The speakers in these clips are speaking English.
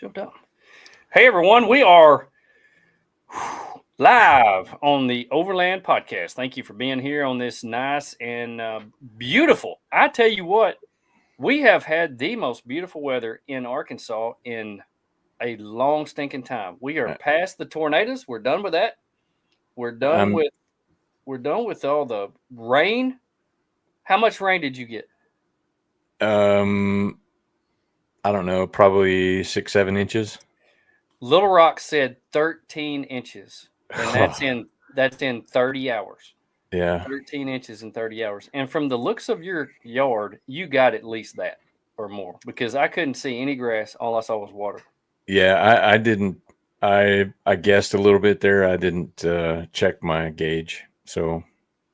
Still done. Hey, everyone. We are live on the Overland podcast. Thank you for being here on this nice and beautiful. I tell you what, we have had the most beautiful weather in Arkansas in a long stinking time. We are past the tornadoes. We're done with that. We're done with all the rain. How much rain did you get? I don't know, probably 6-7 inches. Little Rock said 13 inches, and that's in 30 hours. Yeah. 13 inches in 30 hours. And from the looks of your yard, you got at least that or more, because I couldn't see any grass. All I saw was water. Yeah, I didn't. I guessed a little bit there. I didn't check my gauge, so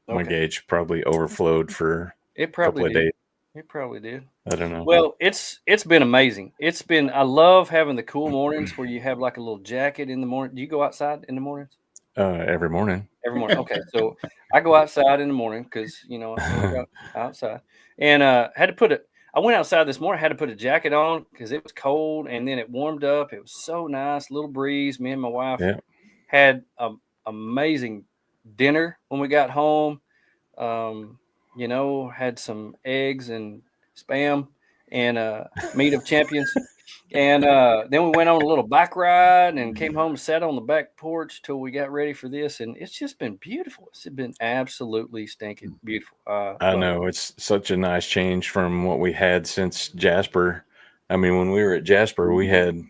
my gauge probably overflowed for a couple of days. It probably did. I don't know. Well, it's been amazing. I love having the cool mornings where you have like a little jacket in the morning. Do you go outside in the mornings? Every morning. Every morning. Okay, so I go outside in the morning because I work outside, and I went outside this morning. Had to put a jacket on because it was cold, and then it warmed up. It was so nice, little breeze. Me and my wife had an amazing dinner when we got home. Had some eggs and Spam and meat of champions. And then we went on a little bike ride and came home and sat on the back porch till we got ready for this. And it's just been beautiful. It's been absolutely stinking beautiful. I know. It's such a nice change from what we had since Jasper. I mean, when we were at Jasper, we had,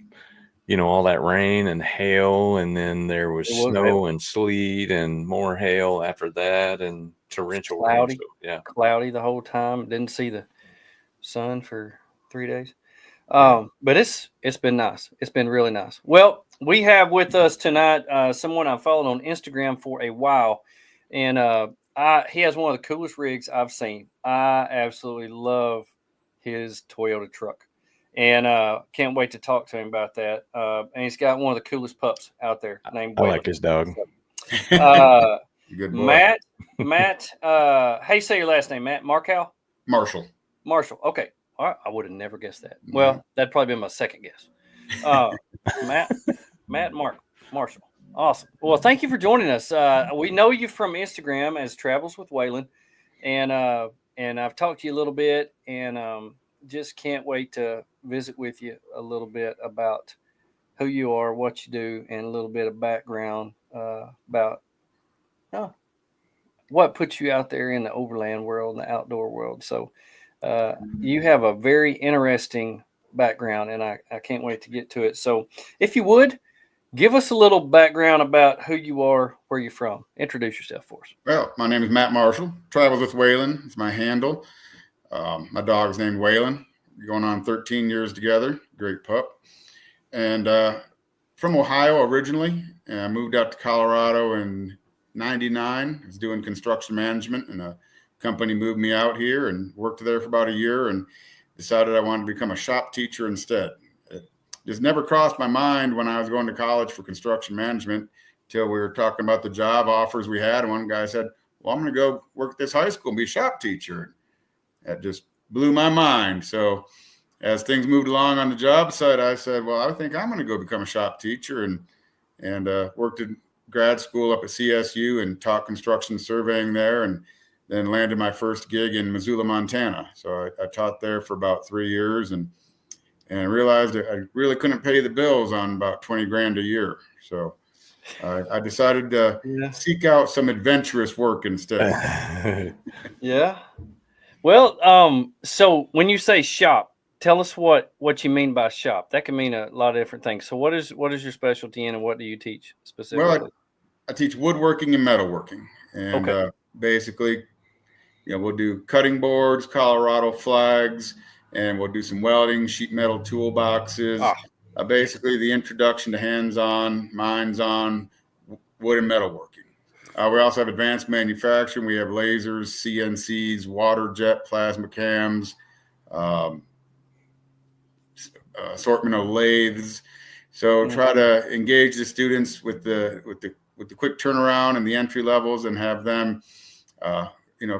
all that rain and hail, and then there was snow and sleet and more hail after that, and torrential cloudy, rain. So, cloudy the whole time. Didn't see the sun for 3 days. But it's been nice. It's been really nice. Well, we have with us tonight someone I've followed on Instagram for a while, and he has one of the coolest rigs I've seen. I absolutely love his Toyota truck, and can't wait to talk to him about that. And he's got one of the coolest pups out there named Waylon. I like his dog. Good boy. Matt. How you say your last name, Matt? Marchal? Marchal. Okay. All right. I would have never guessed that. Well, that'd probably been my second guess. Matt Marchal. Awesome. Well, thank you for joining us. We know you from Instagram as Travels with Waylon, and I've talked to you a little bit, and just can't wait to visit with you a little bit about who you are, what you do, and a little bit of background about what puts you out there in the overland world and the outdoor world. So you have a very interesting background, and I can't wait to get to it. So if you would, give us a little background about who you are, where you're from. Introduce yourself for us. Well, my name is Matt Marchal. Travels with Waylon. It's my handle. My dog's named Waylon. We're going on 13 years together. Great pup. And from Ohio originally. And I moved out to Colorado in 99. I was doing construction management, and a company moved me out here and worked there for about a year and decided I wanted to become a shop teacher instead. It just never crossed my mind when I was going to college for construction management till we were talking about the job offers we had. And one guy said, well, I'm going to go work at this high school and be a shop teacher. That just blew my mind. So as things moved along on the job site, I said, well, I think I'm going to go become a shop teacher, and worked in grad school up at CSU and taught construction surveying there, and then landed my first gig in Missoula, Montana. So I taught there for about 3 years, and realized that I really couldn't pay the bills on about $20,000 a year. So I decided to seek out some adventurous work instead. Yeah. Well, so when you say shop, tell us what you mean by shop. That can mean a lot of different things. So what is your specialty in, and what do you teach specifically? Well, I teach woodworking and metalworking, and basically, we'll do cutting boards, Colorado flags, and we'll do some welding, sheet metal toolboxes. Basically, the introduction to hands-on, minds-on wood and metalworking. We also have advanced manufacturing. We have lasers, CNCs, water jet, plasma cams, assortment of lathes. So try to engage the students with the quick turnaround and the entry levels, and have them, kind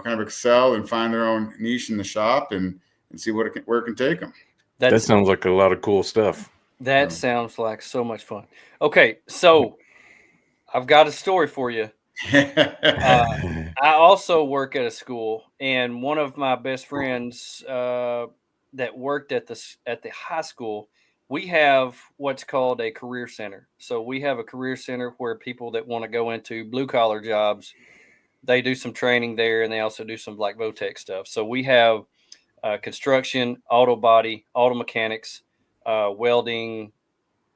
of excel and find their own niche in the shop, and see where it can take them. That sounds like a lot of cool stuff. That sounds like so much fun. Okay, so I've got a story for you. I also work at a school, and one of my best friends that worked at the high school, we have what's called a career center. So we have a career center where people that want to go into blue collar jobs, they do some training there, and they also do some like VOTEC stuff. So we have construction, auto body, auto mechanics, welding,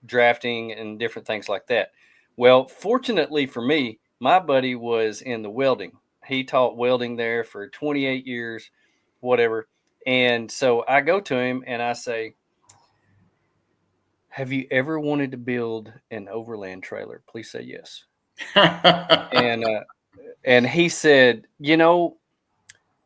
drafting, and different things like that. Well, fortunately for me, my buddy was in the welding. He taught welding there for 28 years, whatever. And so I go to him and I say, "Have you ever wanted to build an overland trailer? Please say yes." and he said,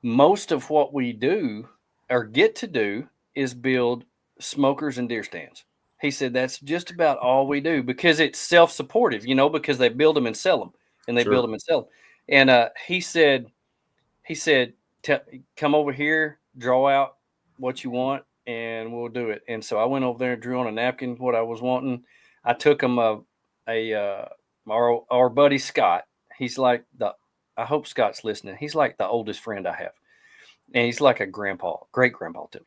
most of what we do or get to do is build smokers and deer stands. He said that's just about all we do because it's self-supportive, because they build them and sell them, and they build them and sell them. And he said, come over here, draw out what you want, and we'll do it. And so I went over there and drew on a napkin what I was wanting. I took him our buddy Scott. He's like I hope Scott's listening. He's like the oldest friend I have, and he's like a great grandpa to me.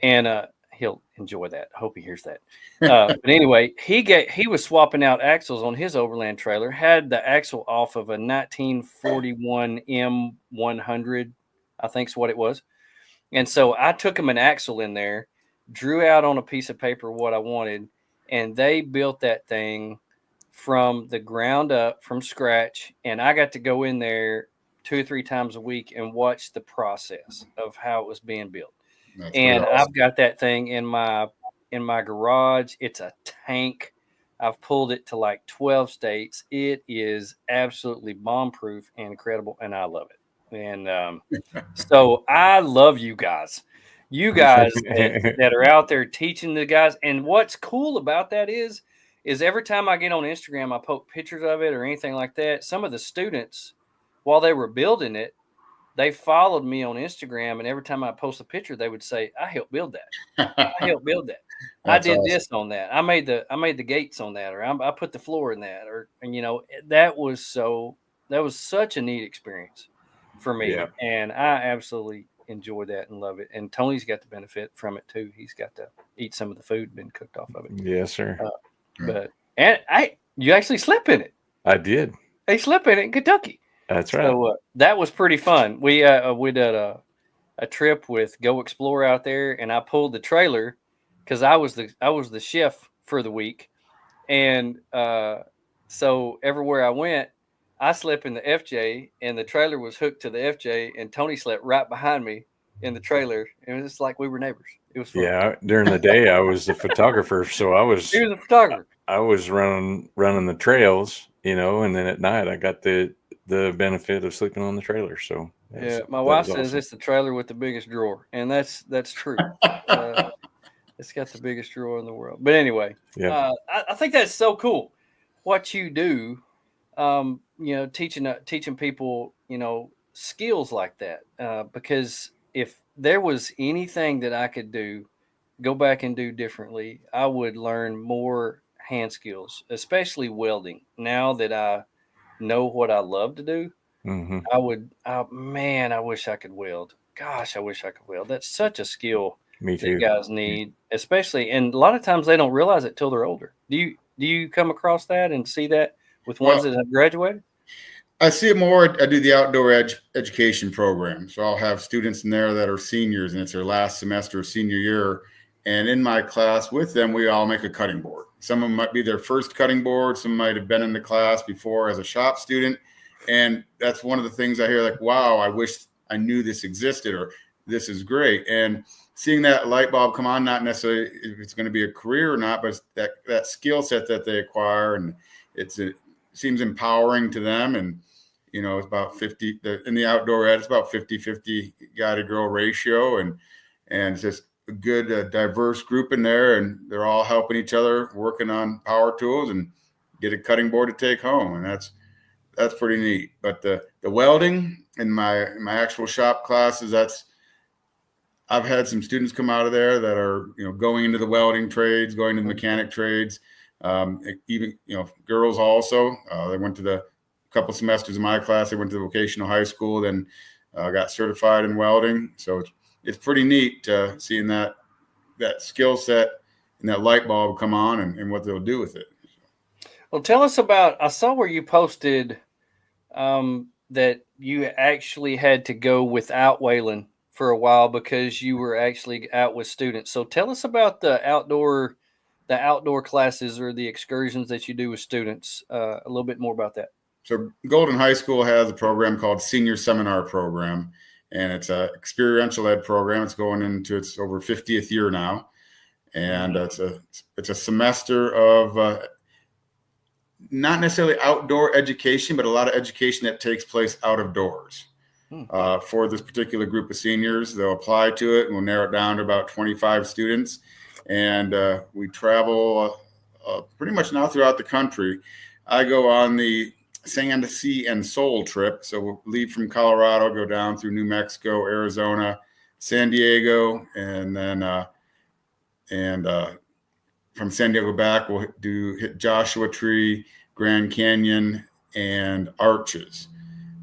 And he'll enjoy that. I hope he hears that. But anyway, he was swapping out axles on his overland trailer. Had the axle off of a 1941 M100, I think's what it was. And so I took him an axle in there, drew out on a piece of paper what I wanted, and they built that thing from the ground up, from scratch. And I got to go in there 2 or 3 times a week and watch the process of how it was being built. And awesome. I've got that thing in my garage. It's a tank. I've pulled it to like 12 states. It is absolutely bomb-proof and incredible, and I love it. And so I love you guys. You guys that are out there teaching the guys. And what's cool about that is every time I get on Instagram, I post pictures of it or anything like that. Some of the students, while they were building it, they followed me on Instagram, and every time I post a picture, they would say, "I helped build that. I helped build that. I did awesome. This on that. I made the gates on that, or I put the floor in that, or that was such a neat experience for me, and I absolutely enjoy that and love it. And Tony's got the benefit from it too. He's got to eat some of the food been cooked off of it. Yes, sir. You actually slept in it. I did. They slept in it in Kentucky. That's right. So that was pretty fun. We did a trip with Go Explore out there, and I pulled the trailer because I was the chef for the week, and so everywhere I went, I slept in the FJ, and the trailer was hooked to the FJ, and Tony slept right behind me in the trailer. It was just like we were neighbors. It was fun. Yeah. During the day, I was the photographer, so I was. He was a photographer. I was running the trails, and then at night I got the benefit of sleeping on the trailer. So my wife says awesome. It's the trailer with the biggest drawer, and that's true. It's got the biggest drawer in the world. But anyway, I think that's so cool what you do. Teaching people, skills like that. Because if there was anything that I could go back and do differently, I would learn more hand skills, especially welding. Now that I know what I love to do, I wish I could weld. Gosh, I wish I could weld. That's such a skill that guys need, especially, and a lot of times they don't realize it till they're older. Do you come across that and see that with ones that have graduated? I see it more. I do the outdoor education program. So I'll have students in there that are seniors, and it's their last semester of senior year. And in my class with them, we all make a cutting board. Some of them might be their first cutting board. Some might have been in the class before as a shop student. And that's one of the things I hear, like, wow, I wish I knew this existed, or this is great. And seeing that light bulb come on, not necessarily if it's going to be a career or not, but that skill set that they acquire, and it seems empowering to them. And it's about 50 in the outdoor ed. It's about 50-50 guy to girl ratio, and it's just a good diverse group in there, and they're all helping each other, working on power tools, and get a cutting board to take home, and that's pretty neat. But the welding in my actual shop classes, I've had some students come out of there that are, going into the welding trades, going to the mechanic trades, even, girls also. They went to a couple semesters in my class. They went to the vocational high school, then got certified in welding. So it's pretty neat seeing that skill set and that light bulb come on and what they'll do with it. Well, tell us about, I saw where you posted that you actually had to go without Waylon for a while because you were actually out with students. So tell us about the outdoor classes or the excursions that you do with students, a little bit more about that. So Golden High School has a program called Senior Seminar Program, and it's an experiential ed program. It's going into its over 50th year now. And it's a semester of not necessarily outdoor education, but a lot of education that takes place out of doors. For this particular group of seniors, they'll apply to it, and we'll narrow it down to about 25 students. And we travel pretty much now throughout the country. I go on the Sand, Sea, and Soul trip. So we'll leave from Colorado, go down through New Mexico, Arizona, San Diego, and then from San Diego back, we'll hit Joshua Tree, Grand Canyon, and Arches.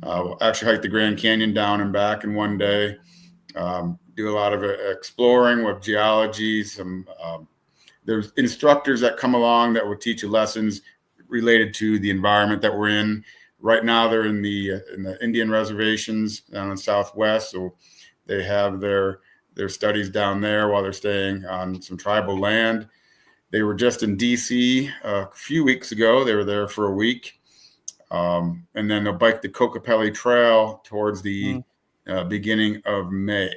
We'll actually hike the Grand Canyon down and back in one day. Do a lot of exploring with geology. There's instructors that come along that will teach you lessons related to the environment that we're in. Right now, they're in the Indian reservations down in Southwest, so they have their studies down there while they're staying on some tribal land. They were just in DC a few weeks ago. They were there for a week. And then they'll bike the Kokopelli Trail towards the beginning of May.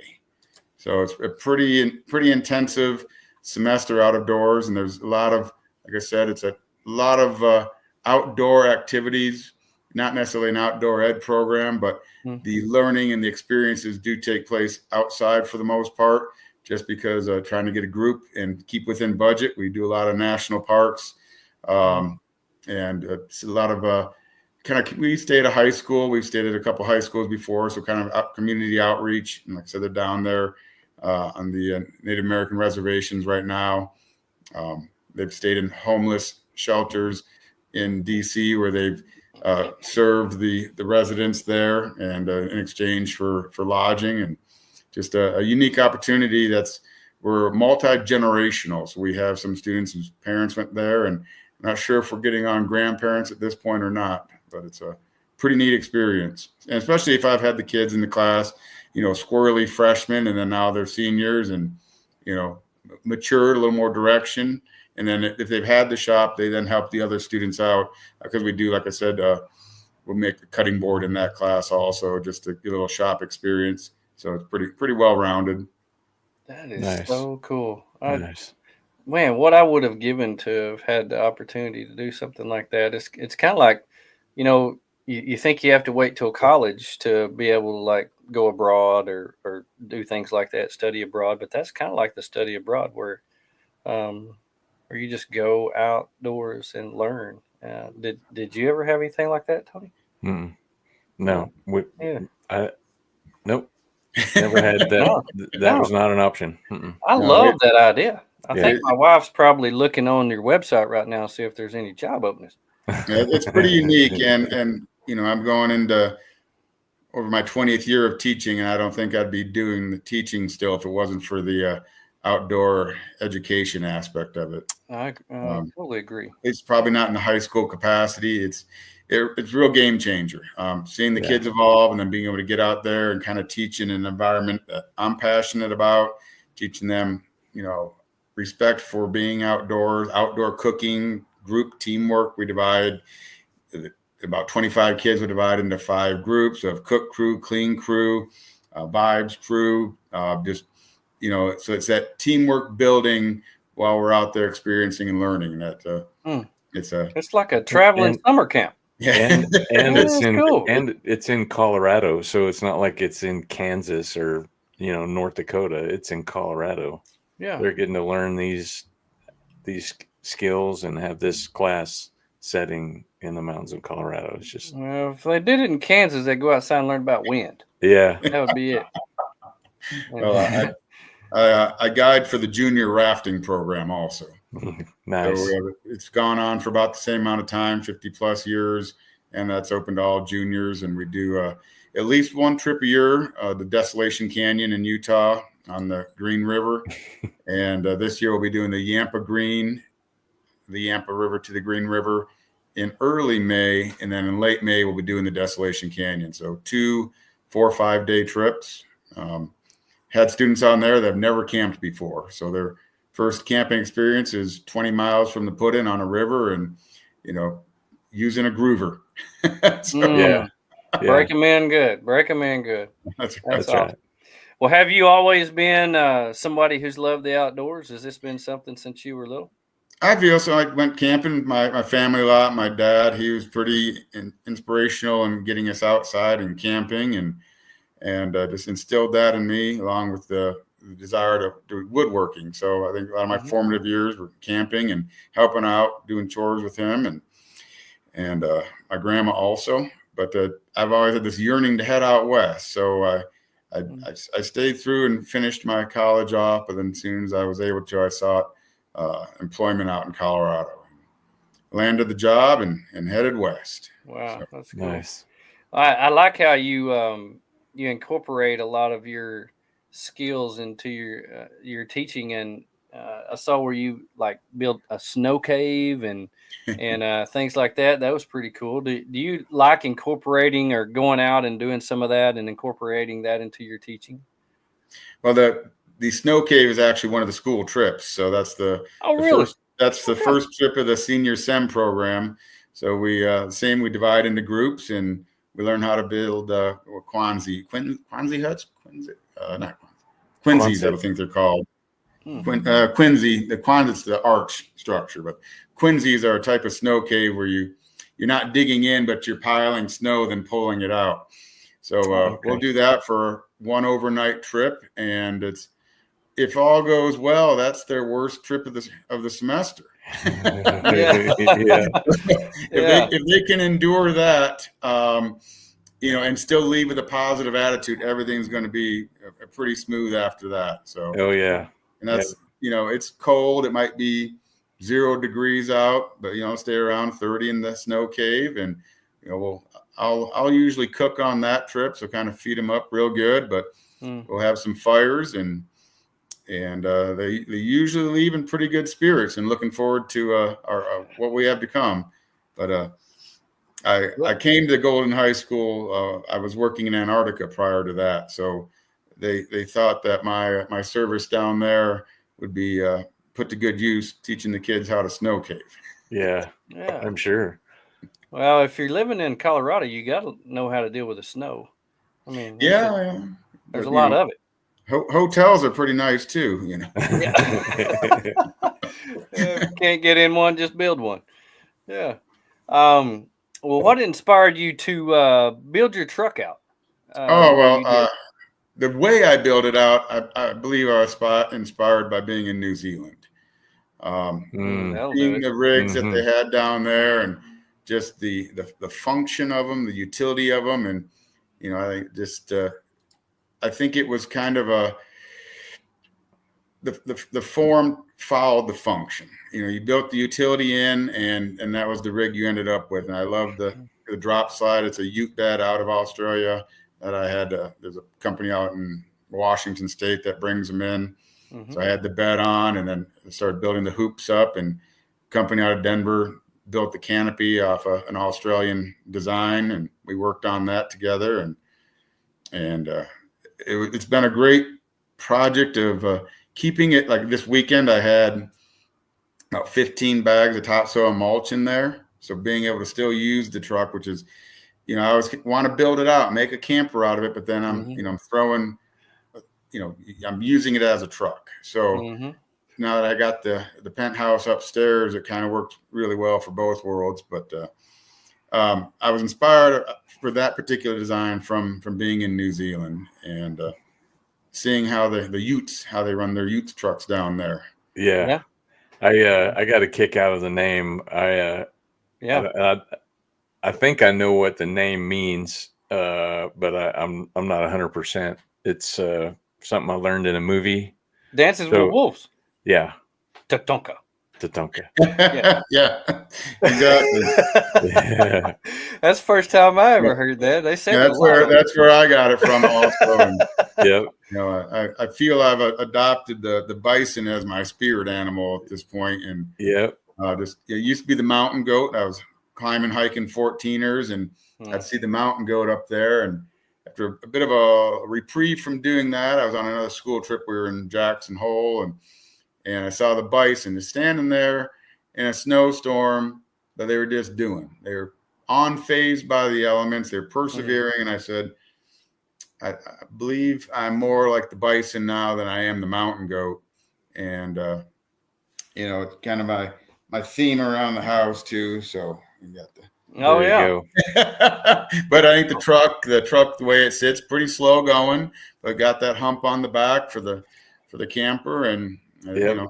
So it's a pretty intensive semester out of doors. And there's a lot of, like I said, it's a lot of outdoor activities, not necessarily an outdoor ed program, but the learning and the experiences do take place outside for the most part, just because trying to get a group and keep within budget. We do a lot of national parks, and it's a lot of we stay at a high school. We've stayed at a couple high schools before, so kind of community outreach. And like I said, they're down there on the Native American reservations right now. They've stayed in homeless shelters in DC where they've served the residents there, and in exchange for lodging, and just a unique opportunity. We're multi-generational. So we have some students whose parents went there, and I'm not sure if we're getting on grandparents at this point or not, but it's a pretty neat experience. And especially if I've had the kids in the class, squirrely freshmen, and then now they're seniors and, matured, a little more direction. And then if they've had the shop, they then help the other students out, because we do, like I said, we'll make the cutting board in that class also, just to get a little shop experience. So it's pretty well-rounded. That is Nice. so cool. Nice. Man, what I would have given to have had the opportunity to do something like that. It's kind of like, you think you have to wait till college to be able to like go abroad or do things like that, study abroad. But that's kind of like the study abroad where you just go outdoors and learn. Did you ever have anything like that, Tony? No. Nope. Never had that. That was not an option. I love that idea. I think my wife's probably looking on your website right now, see if there's any job openings. It's pretty unique, and I'm going into over my 20th year of teaching, and I don't think I'd be doing the teaching still if it wasn't for the outdoor education aspect of it. I totally agree. It's probably not in the high school capacity. It's a real game changer. Seeing the kids evolve, and then being able to get out there and kind of teach in an environment that I'm passionate about, teaching them, respect for being outdoors, outdoor cooking, group teamwork. We divide about 25 kids. We divide into 5 groups of cook crew, clean crew, vibes crew, so it's that teamwork building while we're out there experiencing and learning. That it's like a traveling summer camp. Yeah, and it's in Colorado, so it's not like it's in Kansas or North Dakota. It's in Colorado. Yeah, they're getting to learn these skills and have this class setting in the mountains of Colorado. It's just, well, if they did it in Kansas, they'd go outside and learn about wind. Yeah, that would be it. Well, I guide for the junior rafting program also. Nice. So it's gone on for about the same amount of time, 50 plus years, and that's open to all juniors. And we do at least one trip a year, the Desolation Canyon in Utah on the Green River. And this year we'll be doing the Yampa River to the Green River in early May. And then in late May, we'll be doing the Desolation Canyon. So 2 4 or 5 day trips. Had students on there that have never camped before. So their first camping experience is 20 miles from the put-in on a river and, using a groover. Yeah. Break them in good. That's awesome. Right. Well, have you always been somebody who's loved the outdoors? Has this been something since you were little? I feel so. I went camping with my family a lot. My dad, he was pretty inspirational in getting us outside and camping, and just instilled that in me, along with the desire to do woodworking. So I think a lot of my formative years were camping and helping out, doing chores with him, and my grandma also. But I've always had this yearning to head out west. So I stayed through and finished my college off, but then as soon as I was able to, I sought employment out in Colorado. Landed the job and headed west. Wow, that's cool. Nice. I like how you incorporate a lot of your skills into your teaching, and I saw where you like built a snow cave and things like that. That was pretty cool. Do you like incorporating or going out and doing some of that and incorporating that into your teaching? Well, the snow cave is actually one of the school trips. So that's the first trip of the senior SEM program. So we divide into groups and we learn how to build Quincy huts. Not Quincy's, I think they're called. Quincy, the Quincy, it's the arch structure, but Quincy's are a type of snow cave where you're not digging in, but you're piling snow, then pulling it out. So we'll do that for one overnight trip, and if all goes well, that's their worst trip of the semester. If they can endure that, and still leave with a positive attitude, everything's going to be pretty smooth after that. So, and that's it's cold. It might be 0 degrees out, but stay around 30 in the snow cave, and I'll usually cook on that trip, so kind of feed them up real good. But we'll have some fires and they usually leave in pretty good spirits and looking forward to our what we have to come. But I came to Golden High School. I was working in Antarctica prior to that, so they thought that my service down there would be put to good use, teaching the kids how to snow cave. Yeah, I'm sure. Well, if you're living in Colorado, you got to know how to deal with the snow. I mean, there's a lot of it. Hotels are pretty nice too, Can't get in one, just build one. Yeah. Well, what inspired you to build your truck out? The way I built it out, I believe I was inspired by being in New Zealand. Seeing the rigs that they had down there, and just the function of them, the utility of them, and I think it was kind of the form followed the function. You built the utility in, and that was the rig you ended up with. And I love the drop slide. It's a ute bed out of Australia that I had. There's a company out in Washington State that brings them in. So I had the bed on, and then I started building the hoops up. And a company out of Denver built the canopy off an Australian design, and we worked on that together. And it's been a great project of keeping it. Like this weekend, I had about 15 bags of topsoil mulch in there. So being able to still use the truck, which is, I always want to build it out, make a camper out of it, but then I'm throwing, I'm using it as a truck. So now that I got the penthouse upstairs, it kind of works really well for both worlds. But I was inspired for that particular design from being in New Zealand and seeing how the Utes, how they run their Utes trucks down there. Yeah. I got a kick out of the name. I think I know what the name means, but I'm not 100%. It's something I learned in a movie. Dances with So wolves. yeah, Tatanka. Yeah, exactly. Yeah. That's the first time I ever heard that. They said That's where I got it from also. And, Yep. you know, I feel I've adopted the bison as my spirit animal at this point, and Yep. it used to be the mountain goat. I was climbing, hiking 14ers, and I'd see the mountain goat up there. And after a bit of a reprieve from doing that, I was on another school trip. We were in Jackson Hole, and I saw the bison just standing there in a snowstorm, but they were just doing. They were unfazed by the elements. They're persevering. And I said, I believe I'm more like the bison now than I am the mountain goat. And, you know, it's kind of my theme around the house too. So you got the. Oh, There yeah. you But I think the truck, the way it sits, pretty slow going, but got that hump on the back for the camper, and you know,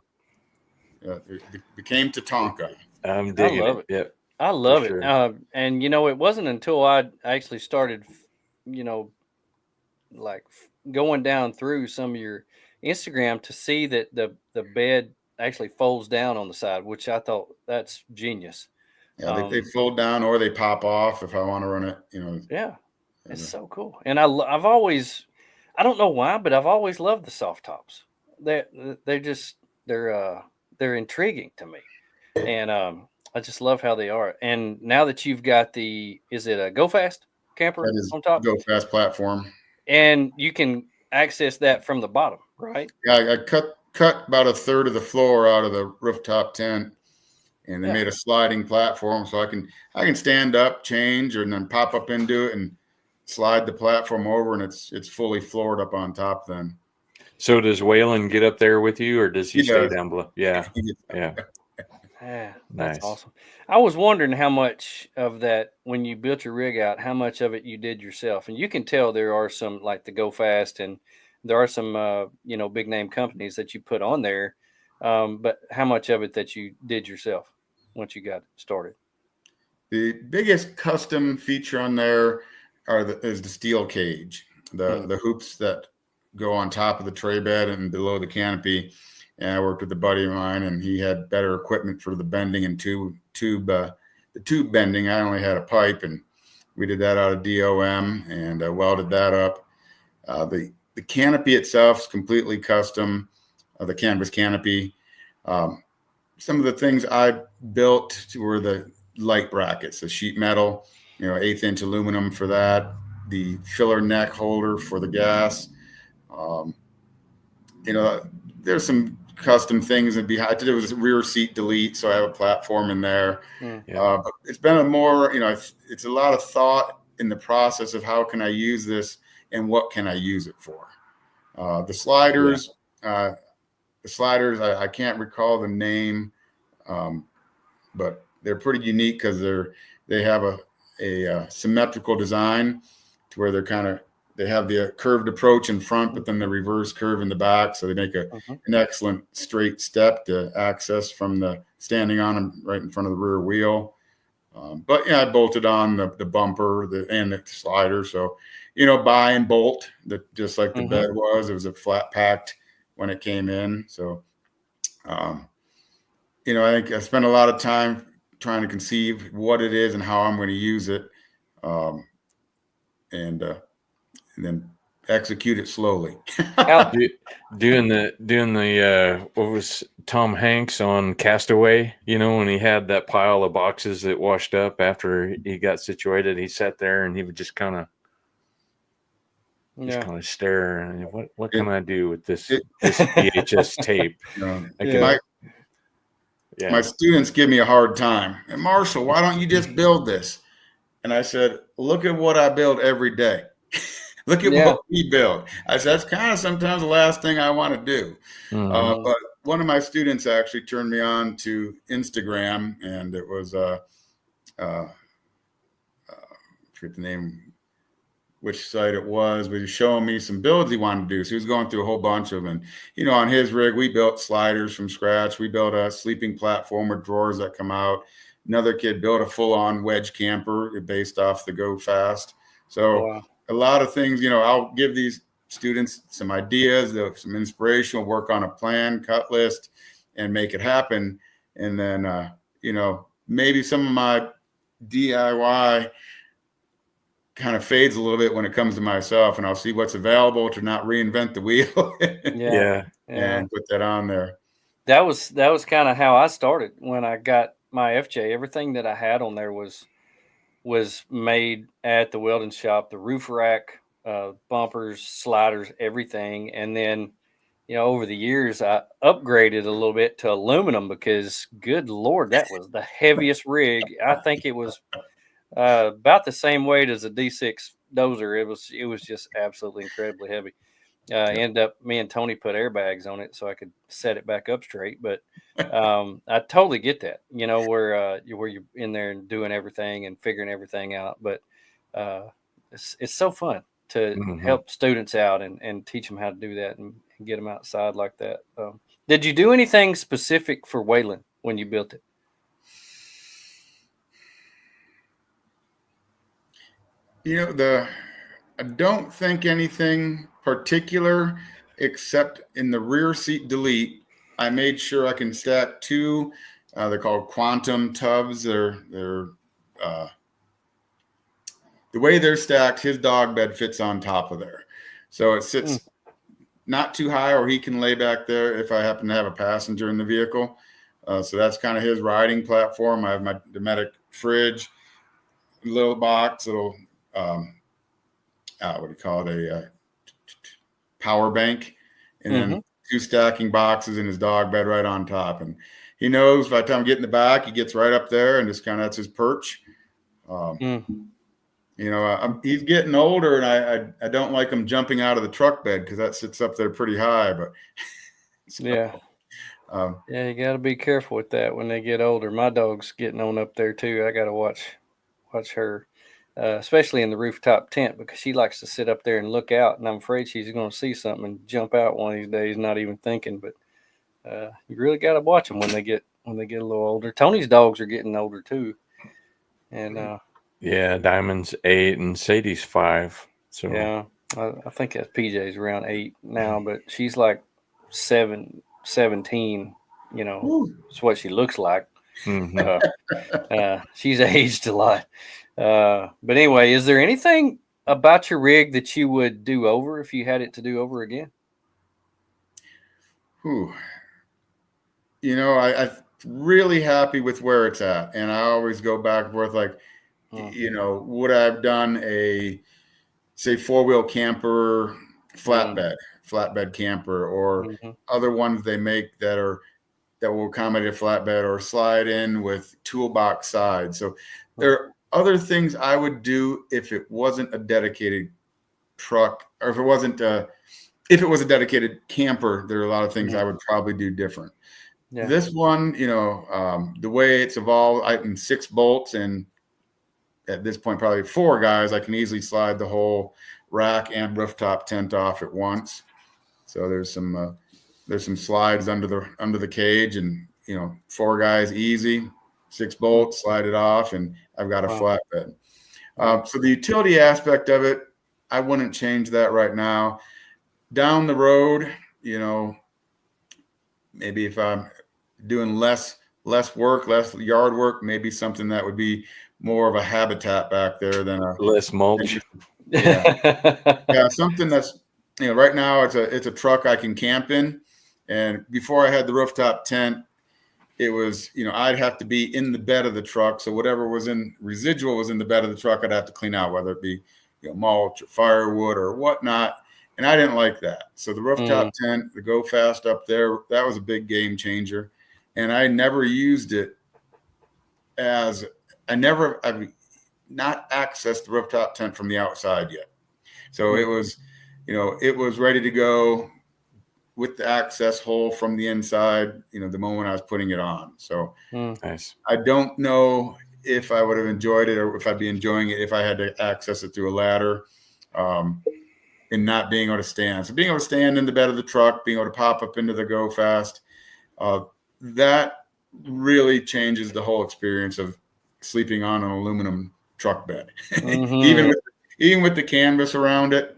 it became Tatanka. I'm digging love it. Yep. I love sure. it. And you know, it wasn't until I actually started, you know, like going down through some of your Instagram to see that the bed actually folds down on the side, which I thought that's genius. Yeah, they fold down or they pop off if I want to run it. You know. Yeah, it's so cool. And I've always, I don't know why, but I've always loved the soft tops. They're just they're intriguing to me, and I just love how they are. And now that you've got is it a Go Fast camper That is on top? Go Fast platform. And you can access that from the bottom, right? Yeah, I cut about a third of the floor out of the rooftop tent, and they made a sliding platform, so I can stand up, change, and then pop up into it and slide the platform over, and it's fully floored up on top then. So does Waylon get up there with you, or does he stay down below? Yeah. Yeah. Yeah, Nice. that's awesome. I was wondering how much of that, when you built your rig out, how much of it you did yourself. And you can tell there are some, like the Go Fast, and there are some, you know, big name companies that you put on there. But how much of it that you did yourself once you got started? The biggest custom feature on there is the steel cage, the hoops that go on top of the tray bed and below the canopy. And I worked with a buddy of mine, and he had better equipment for the bending and tube bending. I only had a pipe, and we did that out of DOM and welded that up. The canopy itself is completely custom, the canvas canopy. Some of the things I built were the light brackets, the sheet metal, you know, 1/8 inch aluminum for that, the filler neck holder for the gas. You know, there's some custom things that behind. It was a rear seat delete, so I have a platform in there. But it's been a more, you know, it's a lot of thought in the process of how can I use this and what can I use it for. The sliders, I can't recall the name, but they're pretty unique because they have a symmetrical design to where they have the curved approach in front, but then the reverse curve in the back. So they make an excellent straight step to access from the standing on them right in front of the rear wheel. But yeah, I bolted on the bumper and the slider. So, you know, buy and bolt just like the bed was. It was a flat packed when it came in. So, you know, I think I spent a lot of time trying to conceive what it is and how I'm going to use it. And then execute it slowly. doing the what was Tom Hanks on Castaway, you know, when he had that pile of boxes that washed up after he got situated, he sat there and he would just kind of stare and what can I do with this VHS tape? My students give me a hard time. And Marshall, why don't you just build this? And I said, look at what I build every day. Look at what we build. I said, that's kind of sometimes the last thing I want to do. But one of my students actually turned me on to Instagram, and it was, I forget the name, which site it was, but he was showing me some builds he wanted to do. So he was going through a whole bunch of them. And, you know, on his rig, we built sliders from scratch. We built a sleeping platform with drawers that come out. Another kid built a full-on wedge camper based off the Go Fast. So a lot of things, you know, I'll give these students some ideas, some inspiration. We'll work on a plan, cut list, and make it happen. And then, maybe some of my DIY kind of fades a little bit when it comes to myself, and I'll see what's available to not reinvent the wheel and put that on there. That was kind of how I started when I got my FJ. Everything that I had on there was made at the welding shop, the roof rack, bumpers, sliders, everything. And then, over the years, I upgraded a little bit to aluminum because, good Lord, that was the heaviest rig. I think it was about the same weight as a D6 dozer. It was just absolutely incredibly heavy. Ended up, me and Tony put airbags on it so I could set it back up straight. But I totally get that, where you're in there and doing everything and figuring everything out. But it's so fun to help students out and teach them how to do that and get them outside like that. Did you do anything specific for Waylon when you built it? I don't think anything particular, except in the rear seat delete, I made sure I can stack two. They're called quantum tubs. They're the way they're stacked. His dog bed fits on top of there, so it sits not too high, or he can lay back there if I happen to have a passenger in the vehicle. So that's kind of his riding platform. I have my Dometic fridge, little box, little what do you call it, a power bank, and then two stacking boxes in his dog bed right on top. And he knows by the time I get in the back, he gets right up there and just kind of, that's his perch. He's getting older, and I don't like him jumping out of the truck bed because that sits up there pretty high. But you got to be careful with that when they get older. My dog's getting on up there too. I got to watch her. Especially in the rooftop tent, because she likes to sit up there and look out, and I'm afraid she's going to see something and jump out one of these days, not even thinking. But you really got to watch them when they get a little older. Tony's dogs are getting older too, and Diamond's 8 and Sadie's 5. So yeah, I think that's PJ's around 8 now, but she's like 17. It's what she looks like. She's aged a lot. But anyway, is there anything about your rig that you would do over if you had it to do over again? I'm really happy with where it's at. And I always go back and forth, like, would I have done a, say, 4-wheel camper, flatbed camper, or other ones they make that will accommodate a flatbed, or slide in with toolbox sides. So there are other things I would do if it wasn't a dedicated truck, or if it was a dedicated camper. There are a lot of things I would probably do different. Yeah. This one, the way it's evolved, I can 6 bolts, and at this point, probably 4 guys, I can easily slide the whole rack and rooftop tent off at once. So there's some slides under the cage, and 4 guys easy, 6 bolts, slide it off, and I've got a flatbed. So the utility aspect of it, I wouldn't change that right now. Down the road, maybe if I'm doing less work, less yard work, maybe something that would be more of a habitat back there than less mulch. Something that's, right now it's a truck I can camp in. And before I had the rooftop tent, it was, I'd have to be in the bed of the truck. So whatever residual was in the bed of the truck, I'd have to clean out, whether it be mulch or firewood or whatnot. And I didn't like that. So the rooftop tent, the Go Fast up there, that was a big game changer. And I never used it I've not accessed the rooftop tent from the outside yet. So it was ready to go with the access hole from the inside, the moment I was putting it on. So nice. I don't know if I would have enjoyed it, or if I'd be enjoying it if I had to access it through a ladder, and not being able to stand. So being able to stand in the bed of the truck, being able to pop up into the Go Fast, that really changes the whole experience of sleeping on an aluminum truck bed. Even with the canvas around it.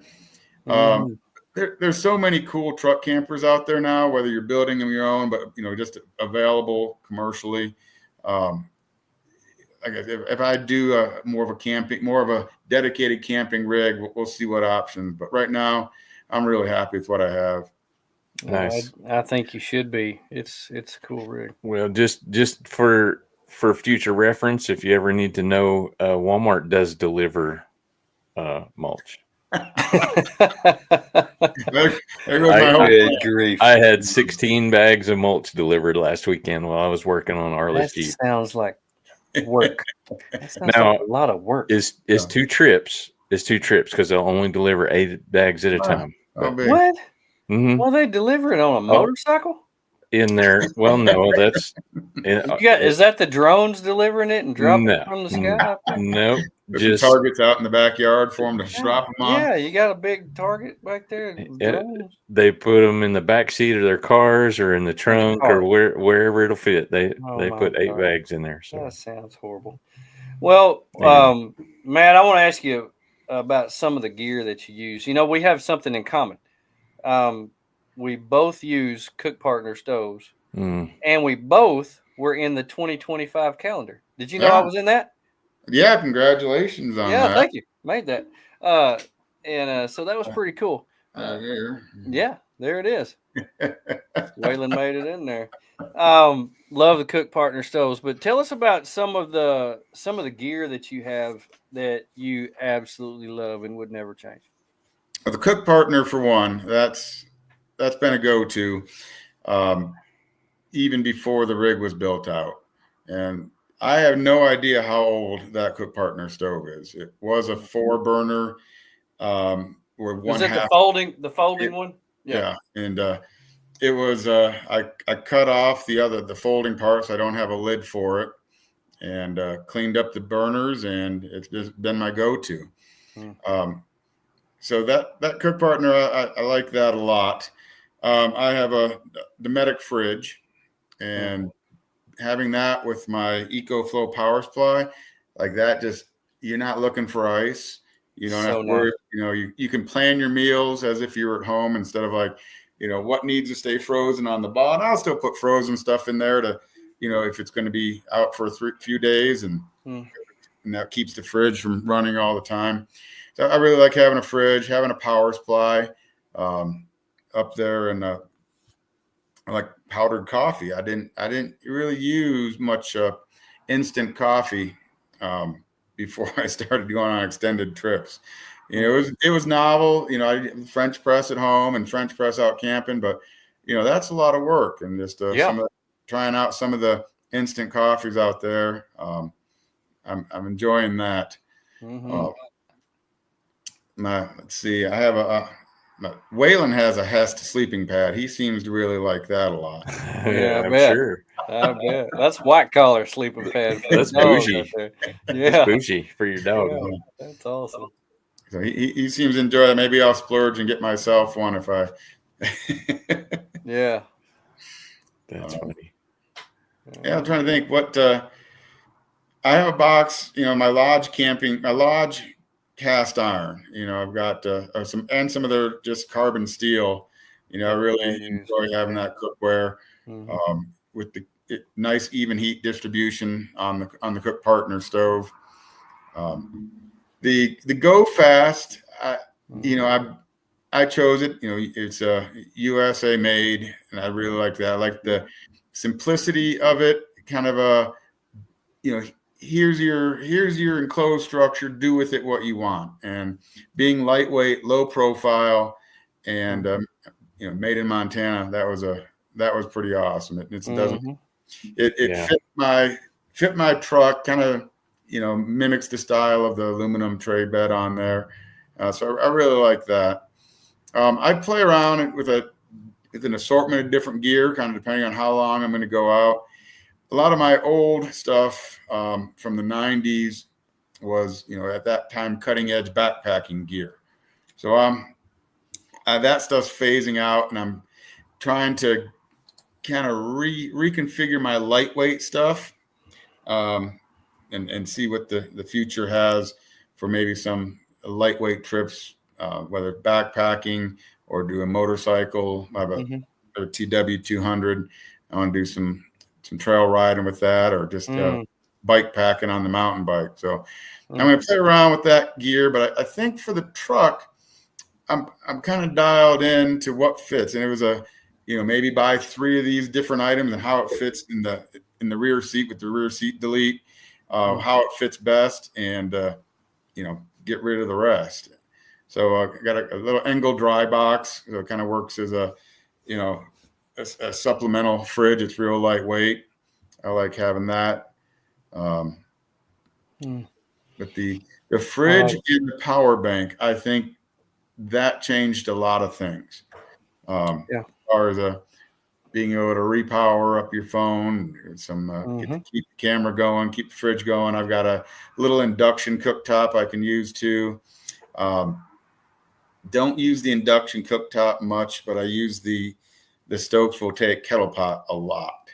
there's so many cool truck campers out there now, whether you're building them your own, but just available commercially. Like if I do more of a dedicated camping rig, we'll see what options. But right now, I'm really happy with what I have. Nice. I think you should be. It's a cool rig. Well, just for future reference, if you ever need to know, Walmart does deliver mulch. There goes my whole Good grief. I had 16 bags of mulch delivered last weekend while I was working on Arla's Jeep. Sounds like work. That sounds Now, like a lot of work. It's 2 trips. It's 2 trips because they'll only deliver 8 bags at a time. What? Mm-hmm. Well, they deliver it on a motorcycle? In there. Well, no, that's. Is that the drones delivering it and dropping it from the sky? No, just targets out in the backyard for them to drop them on. Yeah, you got a big target back there. They put them in the back seat of their cars or in the trunk or wherever it'll fit. They put 8 bags in there. So that sounds horrible. Well, Matt, I want to ask you about some of the gear that you use. We have something in common. We both use Cook Partner stoves, and we both were in the 2025 calendar. Did you know I was in that? Yeah, congratulations on that. Yeah, thank you. Made that. So that was pretty cool. Yeah, there it is. Waylon made it in there. Love the Cook Partner stoves, but tell us about some of the gear that you have that you absolutely love and would never change. The Cook Partner, for one, that's been a go-to even before the rig was built out. And I have no idea how old that Cook Partner stove is. It was a 4-burner. Was it the folding one? Yeah. And it was I cut off the folding parts. I don't have a lid for it, and cleaned up the burners, and it's just been my go-to. So that Cook Partner, I like that a lot. I have a Dometic fridge, and having that with my EcoFlow power supply, like that, just you're not looking for ice. You don't have to worry. You can plan your meals as if you were at home instead of like, what needs to stay frozen on the bottom. I'll still put frozen stuff in there to, if it's going to be out for a few days, and that keeps the fridge from running all the time. So I really like having a fridge, having a power supply up there, and I like powdered coffee. I didn't really use much instant coffee before I started going on extended trips. It was novel. I did French press at home and French press out camping, but that's a lot of work, and just trying out some of the instant coffees out there. I'm enjoying that. Let's see. I have Waylon has a Hest sleeping pad. He seems to really like that a lot. Yeah, I'm sure. I bet. That's white collar sleeping pad. That's bougie. That's bougie for your dog. Yeah, that's awesome. So he seems to enjoy it. Maybe I'll splurge and get myself one if I. Yeah. That's funny. Yeah, I'm trying to think what. I have a box. My lodge cast iron. I've got some of their just carbon steel. I really enjoy having that cookware with the nice even heat distribution on the Cook Partner stove. The Go Fast, I chose it. It's USA made, and I really like that. I like the simplicity of it. Kind of a, here's your enclosed structure. Do with it what you want. And being lightweight, low profile, and made in Montana, that was pretty awesome. It fit my truck. Kind of mimics the style of the aluminum tray bed on there. So I really like that. I play around with an assortment of different gear, kind of depending on how long I'm going to go out. A lot of my old stuff from the 90s was, at that time, cutting edge backpacking gear. So that stuff's phasing out, and I'm trying to kind of reconfigure my lightweight stuff and see what the future has for maybe some lightweight trips, whether backpacking or do a motorcycle. I have a TW 200. I want to do some trail riding with that, or just bike packing on the mountain bike. So I'm going to play around with that gear, but I think for the truck, I'm kind of dialed in to what fits. And it was maybe buy 3 of these different items and how it fits in the rear seat with the rear seat delete, how it fits best, and get rid of the rest. So I got a little Engel dry box. So it kind of works as a supplemental fridge. It's real lightweight. I like having that. But the fridge and the power bank, I think that changed a lot of things. As far as being able to repower up your phone, keep the camera going, keep the fridge going. I've got a little induction cooktop I can use too. Don't use the induction cooktop much, but I use the Stokes Voltaic kettle pot a lot.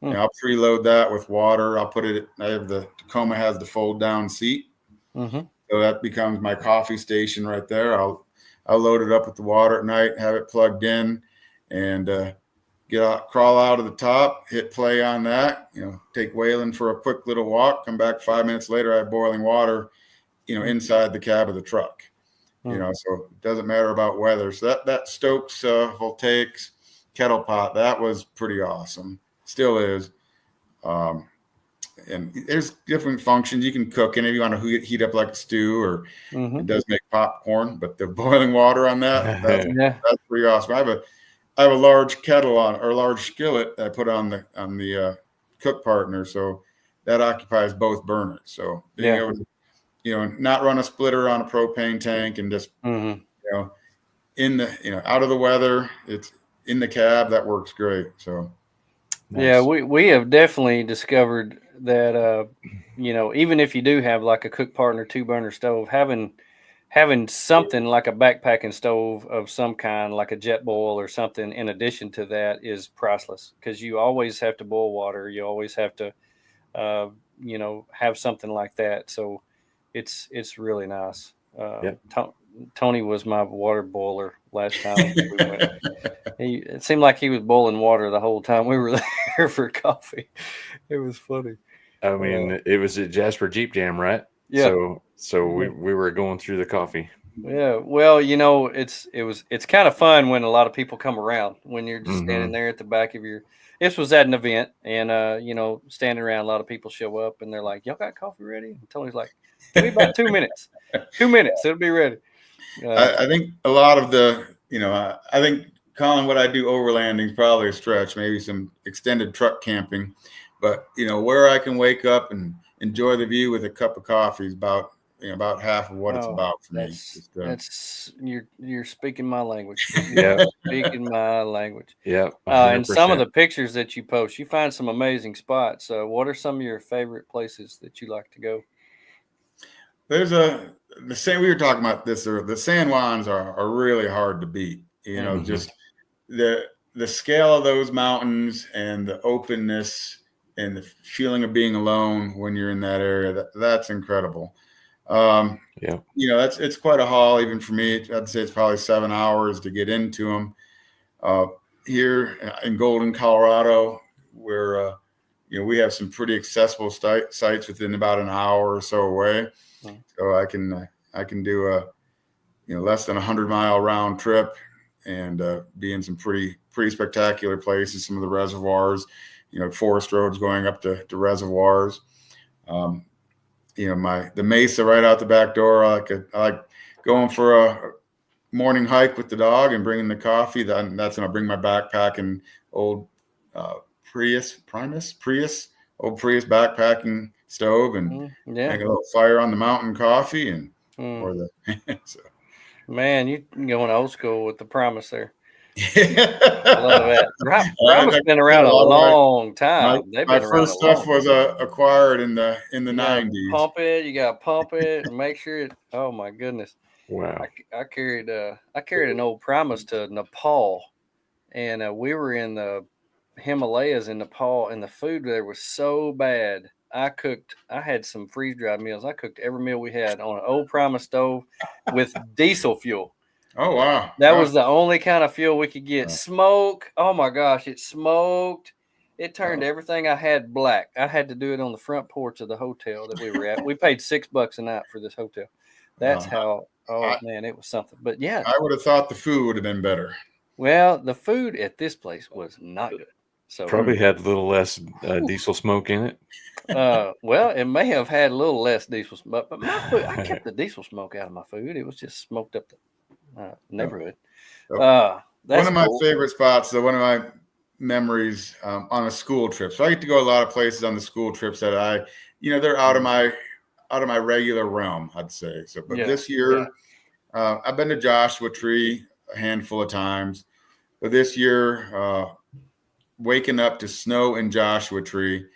And I'll preload that with water. I'll put it. The Tacoma has the fold down seat, so that becomes my coffee station right there. I'll load it up with the water at night, have it plugged in, and crawl out of the top, hit play on that. Take Waylon for a quick little walk. Come back 5 minutes later. I have boiling water, inside the cab of the truck. So it doesn't matter about weather. So that Stokes Voltaics kettle pot, that was pretty awesome. Still is. And there's different functions. You can cook in it if you want to heat up like a stew, or it does make popcorn. But the boiling water on that's pretty awesome. I have a large kettle large skillet that I put on the cook partner, so that occupies both burners. So being able to not run a splitter on a propane tank and just in the out of the weather, it's in the cab, that works great. So nice. We have definitely discovered that even if you do have like a cook partner 2-burner stove, having something like a backpacking stove of some kind, like a jet boil or something in addition to that, is priceless, because you always have to boil water. You always have to have something like that. So it's really nice. Tony was my water boiler last time we went. It seemed like he was boiling water the whole time we were there for coffee. It was funny. I mean, it was at Jasper Jeep Jam, right? Yeah. So we were going through the coffee. Yeah. Well, it's kind of fun when a lot of people come around, when you're just standing there at the back of this was at an event, and standing around, a lot of people show up and they're like, "Y'all got coffee ready?" And Tony's like, "Give me about 2 minutes. 2 minutes, it'll be ready." I think a lot of I think, Colin, what I do overlanding is probably a stretch, maybe some extended truck camping, but where I can wake up and enjoy the view with a cup of coffee is about half of what it's about for me. That's you're speaking my language. Yeah, speaking my language. Yeah, and some of the pictures that you post, you find some amazing spots. What are some of your favorite places that you like to go? There's we were talking about this. The San Juans are really hard to beat. Just the scale of those mountains and the openness and the feeling of being alone when you're in that area. That's incredible. It's quite a haul even for me. I'd say it's probably 7 hours to get into them. Here in Golden, Colorado, where we have some pretty accessible sites within about an hour or so away. So I can do a less than 100-mile round trip and be in some pretty spectacular places. Some of the reservoirs, forest roads going up to reservoirs. The mesa right out the back door. I like going for a morning hike with the dog and bringing the coffee. That's when I bring my backpack and old Prius backpacking stove and make a little fire on the mountain coffee and Man, you're going old school with the Primus there. I love that. Primus been around a long time. My first stuff was acquired in the 90s. You gotta pump it and make sure oh my goodness. Wow. I carried an old Primus to Nepal, and we were in the Himalayas in Nepal, and the food there was so bad. I had some freeze-dried meals. I cooked every meal we had on an old Primus stove with diesel fuel. Oh, wow. That Oh, was the only kind of fuel we could get. Smoke. Oh my gosh, it smoked. It turned everything I had black. I had to do it on the front porch of the hotel that we were at. We paid $6 a night for this hotel. That's how. Oh man, it was something. But yeah, I would have thought the food would have been better. well, the food at this place was not good. So Probably had a little less diesel smoke in it. well, it may have had a little less diesel smoke, but my food, I kept the diesel smoke out of my food. It was just smoked up the neighborhood. One That's of my cool. favorite spots, though, one of my memories on a school trip. So I get to go a lot of places on the school trips that they're out of my regular realm, I'd say. So, but this year, I've been to Joshua Tree a handful of times, but this year, waking up to snow in Joshua Tree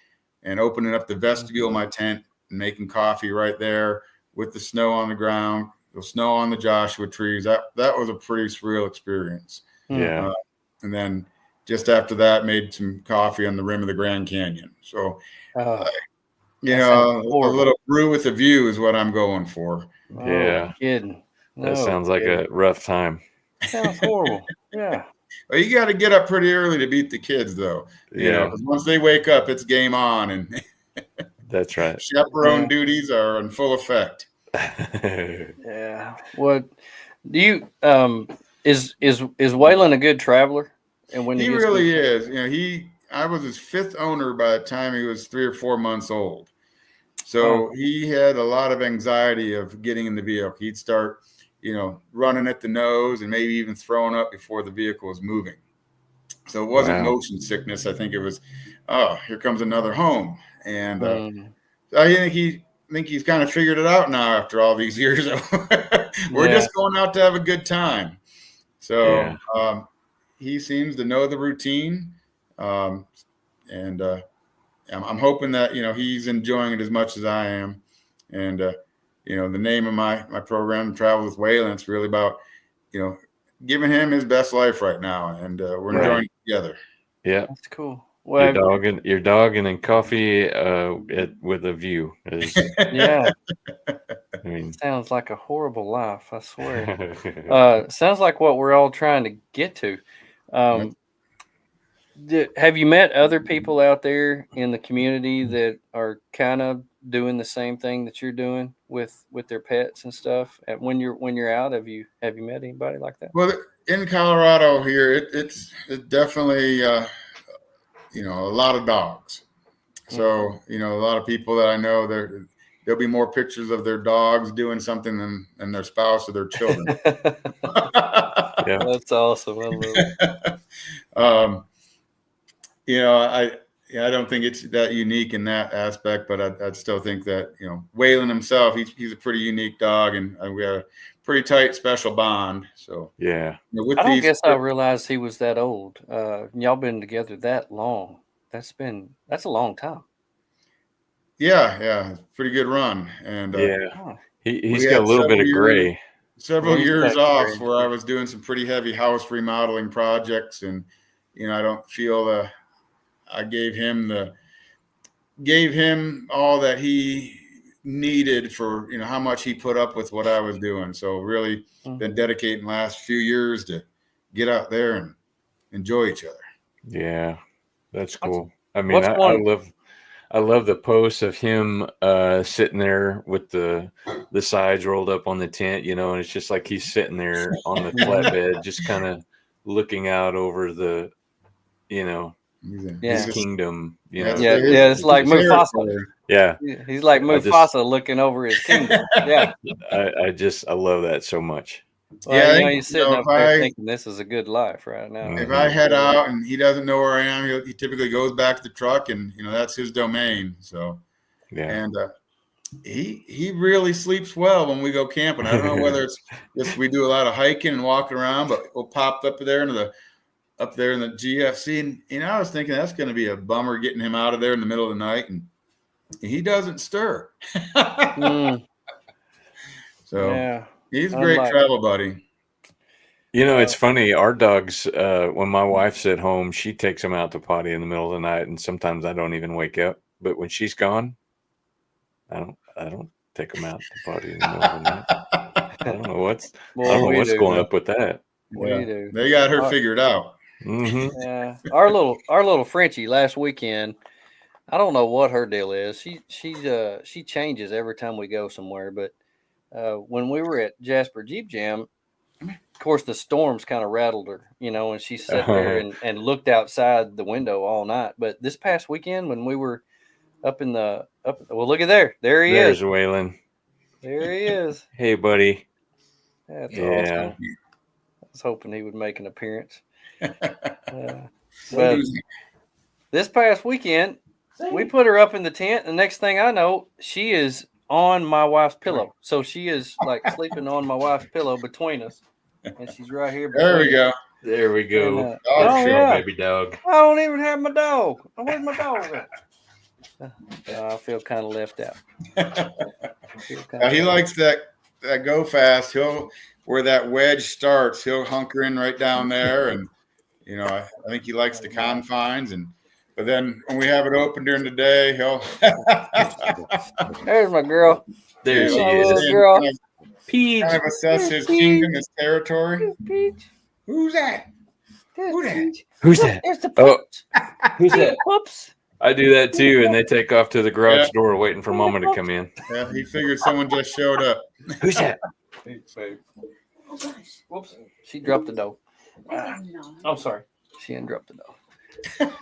and opening up the vestibule of my tent and making coffee right there with the snow on the ground, the snow on the Joshua trees. That was a pretty surreal experience. Yeah. And then just after that, made some coffee on the rim of the Grand Canyon. So, a little brew with a view is what I'm going for. Yeah. Kidding. That sounds like a rough time. Sounds horrible. Yeah. Well, you got to get up pretty early to beat the kids, though. You know, 'cause once they wake up, it's game on, and that's right. Chaperone duties are in full effect. Yeah. What do you is Waylon a good traveler? And when he really is, I was his fifth owner by the time he was 3 or 4 months old. So he had a lot of anxiety of getting in the vehicle. He'd start, running at the nose and maybe even throwing up before the vehicle was moving. So it wasn't motion sickness. I think it was, here comes another home. And I think he's kind of figured it out now after all these years. We're just going out to have a good time. So he seems to know the routine. And I'm hoping that, he's enjoying it as much as I am. And, the name of my program, Travel with Waylon, it's really about, giving him his best life right now. And we're enjoying it together. Yeah. That's cool. Well, your dog and coffee with a view. Yeah. I mean, sounds like a horrible life, I swear. Sounds like what we're all trying to get to. Have you met other people out there in the community that are kind of doing the same thing that you're doing with their pets and stuff? And when you're out, have you met anybody like that? Well, in Colorado here, it's definitely a lot of dogs. So a lot of people that I know, there'll be more pictures of their dogs doing something than their spouse or their children. Yeah, that's awesome. I love it. I don't think it's that unique in that aspect, but I'd still think that, Waylon himself, he's a pretty unique dog, and we have a pretty tight, special bond. So, I don't guess I realized he was that old. Y'all been together that long. That's a long time. Yeah. Pretty good run. And he's got a little bit of gray. Several years off where I was doing some pretty heavy house remodeling projects, and, I don't feel I gave him all that he needed for, how much he put up with what I was doing. So really been dedicating the last few years to get out there and enjoy each other. Yeah, that's cool. I mean, I love the posts of him sitting there with the sides rolled up on the tent, and it's just like he's sitting there on the flatbed, just kind of looking out over the, his kingdom. It's like Mufasa. Yeah, he's like Mufasa looking over his kingdom. Yeah, I love that so much. Well, he's sitting up there thinking this is a good life right now. If I head out and he doesn't know where I am, he typically goes back to the truck, and that's his domain. So, and he really sleeps well when we go camping. I don't know whether it's just we do a lot of hiking and walking around, but we'll pop up there in the GFC, and I was thinking that's going to be a bummer getting him out of there in the middle of the night, and he doesn't stir. So he's a great travel buddy. It's funny. Our dogs, when my wife's at home, she takes them out to potty in the middle of the night, and sometimes I don't even wake up. But when she's gone, I don't take them out to potty in the middle of the night. I don't know what's Boy, going up with that. We do. They got her figured out. Mm-hmm. Yeah, our little Frenchie last weekend. I don't know what her deal is. She changes every time we go somewhere. But when we were at Jasper Jeep Jam, of course the storms kind of rattled her, and she sat there and looked outside the window all night. But this past weekend when we were well, look at there There's is. Waylon. There he is. Hey, buddy. That's Yeah. awesome. I was hoping he would make an appearance. But this past weekend, we put her up in the tent. The next thing I know, she is on my wife's pillow. So she is like sleeping on my wife's pillow between us. And she's right here. There we go. There we go. And, Dog show, yeah. Baby dog. I don't even have my dog. Where's my dog at? I feel kind of left out. He likes that go fast. Where that wedge starts, he'll hunker in right down there. And, I think he likes the confines. But then when we have it open during the day, he'll. There's my girl. There she is. Girl. Peach. Kind of assess his kingdom, his territory. Peach. Who's that? Who's that? Who's that? There's the pups. Who's that? Pups. I do that too, and they take off to the garage door waiting for Mama to come in. Yeah, he figured someone just showed up. Who's that? Whoops. She dropped the dough. I'm sorry. She didn't drop the dough.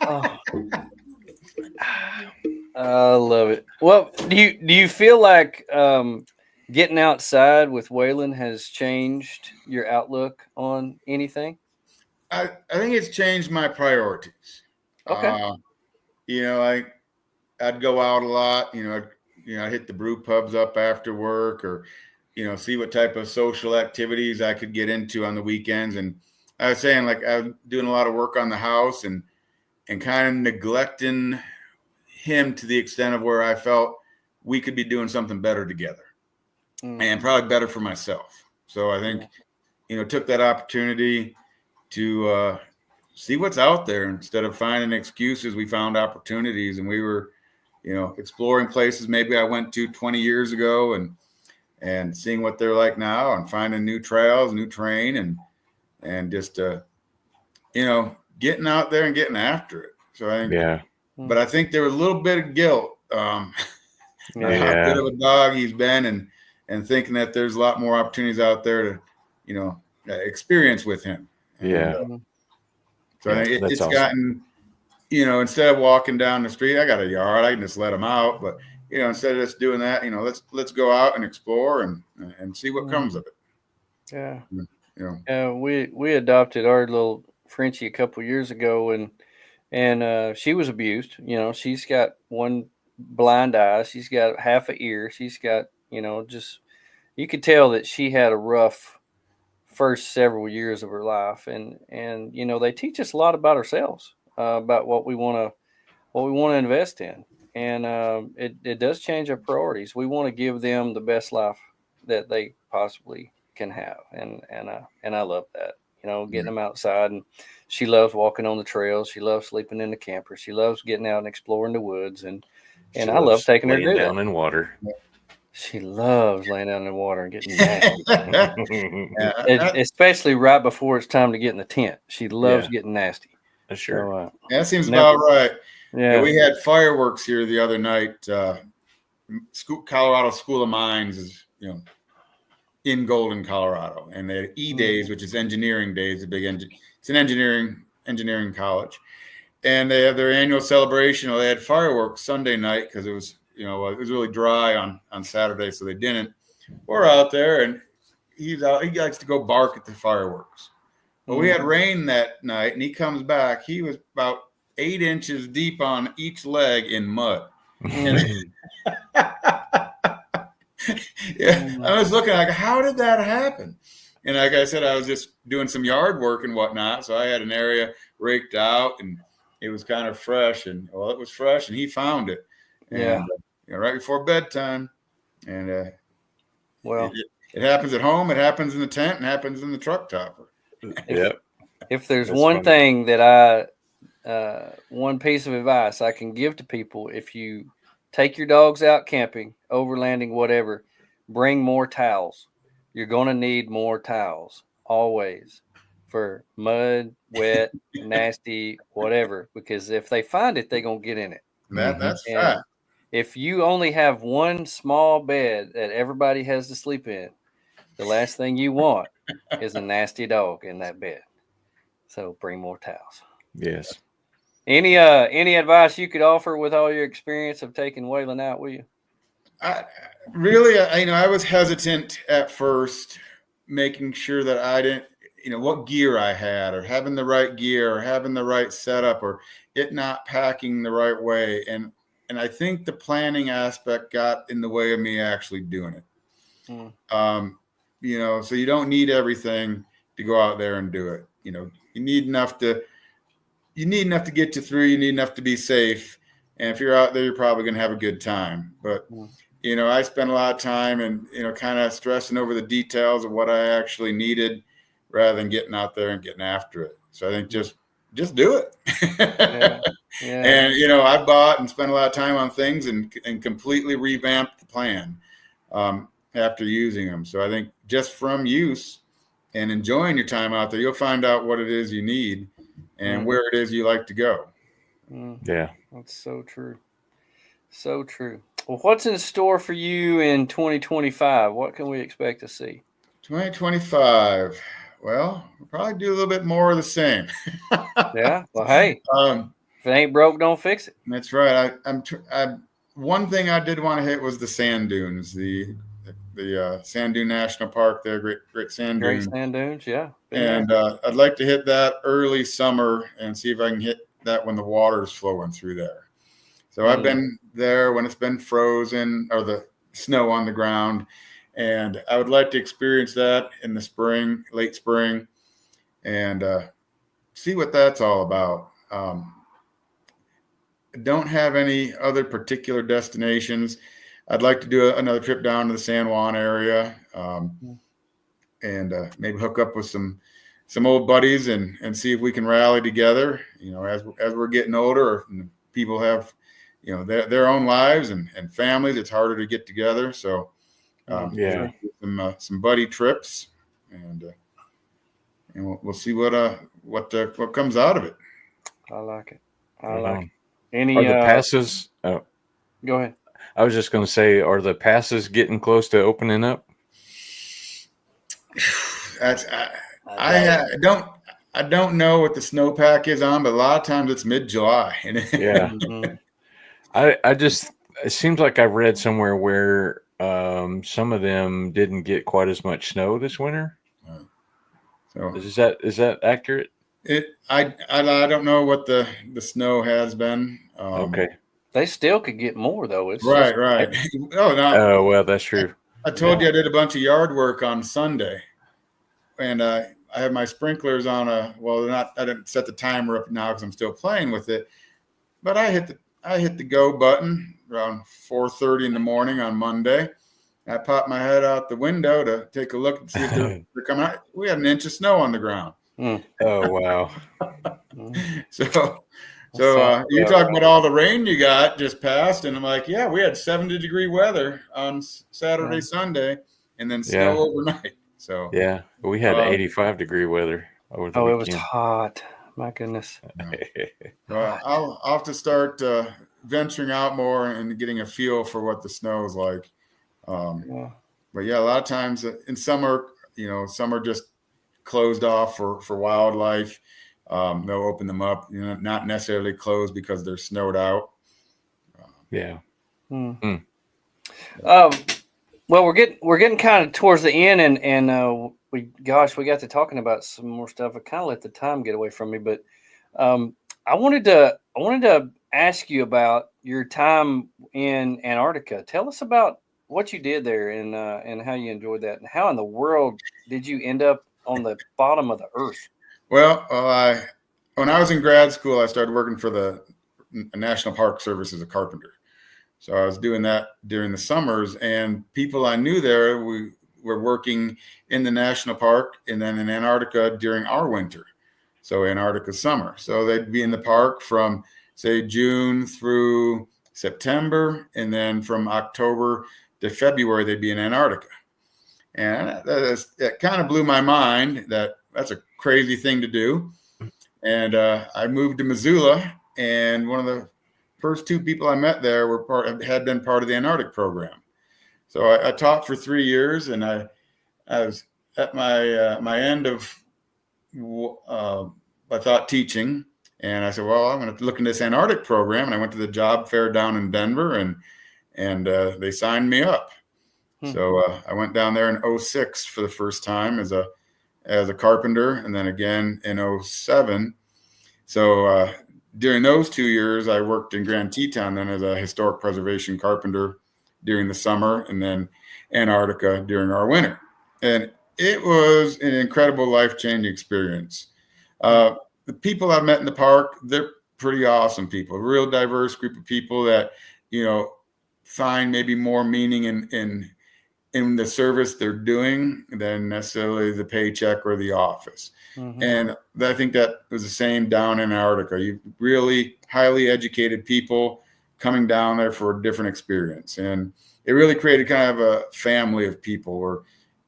Oh. I love it. Well, do you feel like getting outside with Waylon has changed your outlook on anything? I think it's changed my priorities. Okay. I'd go out a lot. I'd hit the brew pubs up after work, or see what type of social activities I could get into on the weekends. And I was saying, like, I was doing a lot of work on the house and kind of neglecting him to the extent of where I felt we could be doing something better together and probably better for myself. So I think, took that opportunity to see what's out there. Instead of finding excuses, we found opportunities, and we were, exploring places maybe I went to 20 years ago and seeing what they're like now, and finding new trails, new terrain, and just, getting out there and getting after it. So I think, but I think there was a little bit of guilt, how good of a dog he's been, and thinking that there's a lot more opportunities out there to, experience with him. So I think it's awesome. Gotten, instead of walking down the street, I got a yard, I can just let him out. But, instead of just doing that, let's go out and explore and see what comes of it. Yeah. We adopted our little Frenchie a couple years ago, and she was abused. She's got one blind eye. She's got half an ear. She's got, just, you could tell that she had a rough first several years of her life, and they teach us a lot about ourselves, about what we want to invest in, and it does change our priorities. We want to give them the best life that they possibly can have, and I love that, getting them outside. And she loves walking on the trails. She loves sleeping in the camper. She loves getting out and exploring the woods, and I love taking her to do down in water. She loves laying down in the water and getting nasty. Especially right before it's time to get in the tent. She loves getting nasty. Sure. So, that seems about right. Yeah. We had fireworks here the other night. Colorado School of Mines is, in Golden, Colorado. And they had E-Days, which is engineering days, it's an engineering college. And they have their annual celebration. They had fireworks Sunday night because it was, it was really dry on Saturday, so they didn't. We're out there, and he's out. He likes to go bark at the fireworks. But we had rain that night, and he comes back. He was about 8 inches deep on each leg in mud. I was looking like, how did that happen? And like I said, I was just doing some yard work and whatnot, so I had an area raked out, and it was kind of fresh. And it was fresh, and he found it. And, right before bedtime, and it happens at home, it happens in the tent, and happens in the truck topper. If there's one thing that one piece of advice I can give to people, if you take your dogs out camping, overlanding, whatever, bring more towels. you're going to need more towels always for mud, wet, nasty, whatever, because if they find it, they're going to get in it. That's And fact. if you only have one small bed that everybody has to sleep in, the last thing you want is a nasty dog in that bed. So bring more towels. Yes. Any advice you could offer with all your experience of taking Waylon out with you? I was hesitant at first, making sure that I didn't, what gear I had, or having the right gear, or having the right setup, or it not packing the right way. And I think the planning aspect got in the way of me actually doing it. So you don't need everything to go out there and do it. You need enough to get you through. You need enough to be safe. And if you're out there, you're probably going to have a good time. But, I spent a lot of time and, kind of stressing over the details of what I actually needed rather than getting out there and getting after it. So I think just do it. Yeah. And, I bought and spent a lot of time on things and completely revamped the plan after using them. So I think just from use and enjoying your time out there, you'll find out what it is you need and where it is you like to go. Yeah. That's so true. So true. Well, what's in store for you in 2025? What can we expect to see? 2025. Well, we'll probably do a little bit more of the same. Yeah. Well, hey, if it ain't broke, don't fix it. That's right. One thing I did want to hit was the sand dunes, the Sand Dune National Park there, great sand Great dune. sand dunes, yeah. And I'd like to hit that early summer and see if I can hit that when the water's flowing through there. So I've been there when it's been frozen or the snow on the ground, and I would like to experience that in the spring, late spring, and see what that's all about. I don't have any other particular destinations. I'd like to do another trip down to the San Juan area, and maybe hook up with some old buddies and see if we can rally together. As we're getting older, people have their own lives and families. It's harder to get together. So some buddy trips, and we'll see what comes out of it. I like it. Are Any the passes? Oh, go ahead. I was just going to say, are the passes getting close to opening up? I don't know what the snowpack is on, but a lot of times it's mid-July. Yeah. It seems like I read somewhere where some of them didn't get quite as much snow this winter. So is that accurate? I don't know what the snow has been. Okay. They still could get more though. It's right. Oh no. Oh well, that's true. I told you I did a bunch of yard work on Sunday, and I have my sprinklers on I didn't set the timer up now because I'm still playing with it, but I hit the go button around 4:30 in the morning on Monday. I popped my head out the window to take a look and see if they're coming out. We had an inch of snow on the ground. Oh wow! So you talk about all the rain you got just passed, and I'm like, yeah, we had 70-degree weather on Saturday, Sunday, and then snow overnight. So yeah, we had 85-degree weather over the weekend. It was hot. My goodness. I'll have to start venturing out more and getting a feel for what the snow is like. But yeah, a lot of times in summer, some are just closed off for wildlife. They'll open them up, not necessarily closed because they're snowed out. Well, we're getting kind of towards the end, and we got to talking about some more stuff. I kind of let the time get away from me, but I wanted to ask you about your time in Antarctica. Tell us about what you did there and how you enjoyed that, and how in the world did you end up on the bottom of the earth? Well, when I was in grad school, I started working for the National Park Service as a carpenter. So I was doing that during the summers, and people I knew there, we were working in the national park and then in Antarctica during our winter. So Antarctica summer. So they'd be in the park from, say, June through September, and then from October to February, they'd be in Antarctica. And it kind of blew my mind that that's a crazy thing to do. And I moved to Missoula, and one of the first two people I met there had been part of the Antarctic program. So I taught for 3 years, and I was at my end of I thought teaching, and I said, well, I'm going to look into this Antarctic program, and I went to the job fair down in Denver, and they signed me up. So I went down there in 2006 for the first time as a carpenter, and then again in 2007. So during those 2 years, I worked in Grand Teton then as a historic preservation carpenter during the summer, and then Antarctica during our winter. And it was an incredible life-changing experience. The people I've met in the park, they're pretty awesome people, a real diverse group of people that, find maybe more meaning in the service they're doing than necessarily the paycheck or the office. Mm-hmm. And I think that was the same down in Antarctica. You really highly educated people coming down there for a different experience. And it really created kind of a family of people where,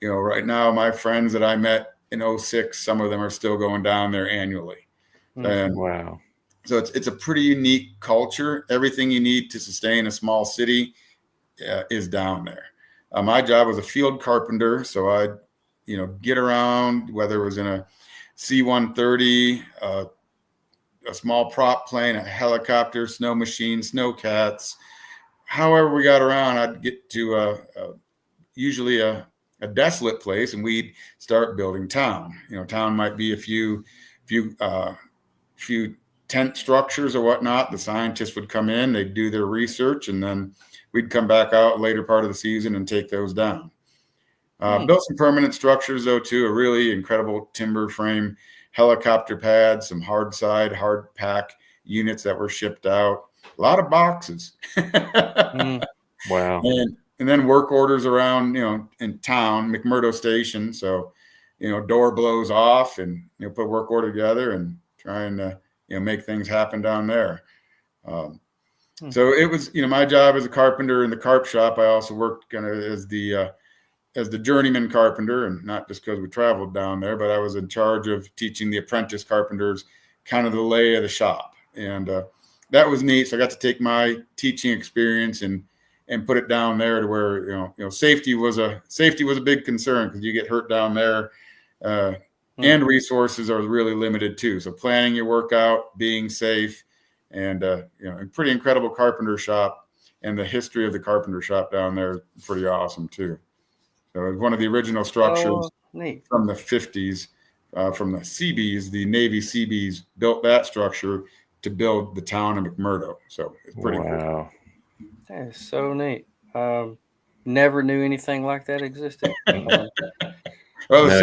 right now, my friends that I met in 2006, some of them are still going down there annually. Mm-hmm. And wow. So it's a pretty unique culture. Everything you need to sustain a small city is down there. My job was a field carpenter, so I'd, get around, whether it was in a C-130, a small prop plane, a helicopter, snow machine, snow cats. However we got around, I'd get to usually a desolate place, and we'd start building town. Town might be a few tent structures or whatnot. The scientists would come in, they'd do their research, and then we'd come back out later part of the season and take those down. Built some permanent structures, though, too, a really incredible timber frame helicopter pad, some hard pack units that were shipped out, a lot of boxes. Wow. And then work orders around, in town, McMurdo Station. So, door blows off and, put work order together and trying to, make things happen down there. So it was, my job as a carpenter in the carp shop. I also worked kind of as the journeyman carpenter, and not just because we traveled down there, but I was in charge of teaching the apprentice carpenters kind of the lay of the shop. And that was neat. So I got to take my teaching experience and put it down there to where, safety was a big concern, because you get hurt down there, and resources are really limited too. So planning your workout, being safe, and a pretty incredible carpenter shop, and the history of the carpenter shop down there is pretty awesome too. So it's one of the original structures from the 50s, from the Seabees. The Navy Seabees built that structure to build the town of McMurdo. So it's pretty cool. That is so neat. Never knew anything like that existed. Well,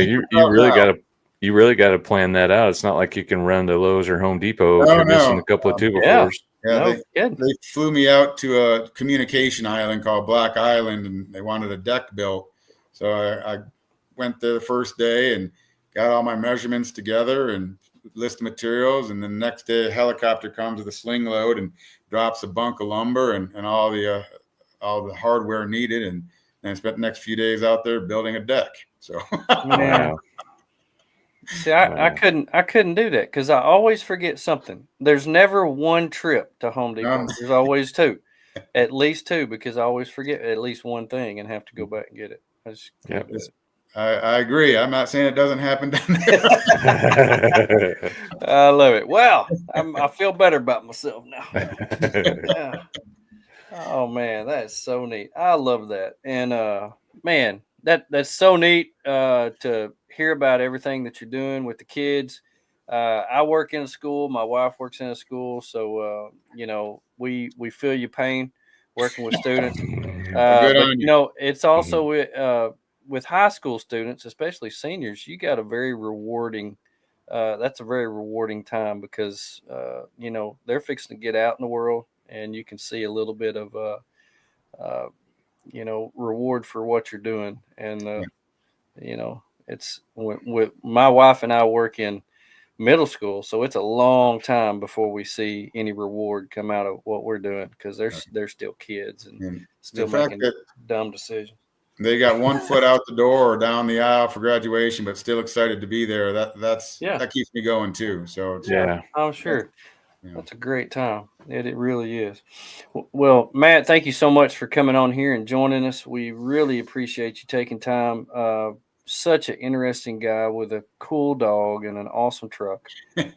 you really got to plan that out. It's not like you can run to Lowe's or Home Depot if you're missing a couple of 2x4s. Yeah, they flew me out to a communication island called Black Island, and they wanted a deck built. So I went there the first day and got all my measurements together and list of materials. And then the next day, a helicopter comes with a sling load and drops a bunk of lumber and all the hardware needed. And I spent the next few days out there building a deck. So wow. See, I couldn't do that because I always forget something. There's never one trip to Home Depot. There's always two, at least two, because I always forget at least one thing and have to go back and get it. I agree. I'm not saying it doesn't happen down there. I love it. Well, I feel better about myself now. Yeah. Oh man, that's so neat. I love that. And man, that's so neat to hear about everything that you're doing with the kids. I work in a school. My wife works in a school, so we feel your pain working with students. But it's also with high school students, especially seniors. You got a very rewarding. That's a very rewarding time because they're fixing to get out in the world, and you can see a little bit of reward for what you're doing. And it's with my wife and I work in middle school, so it's a long time before we see any reward come out of what we're doing because they're still kids and still making dumb decisions. they got one foot out the door or down the aisle for graduation, but still excited to be there. That keeps me going too. So Yeah, I'm sure. That's a great time. It really is. Well, Matt, thank you so much for coming on here and joining us. We really appreciate you taking time. Such an interesting guy with a cool dog and an awesome truck.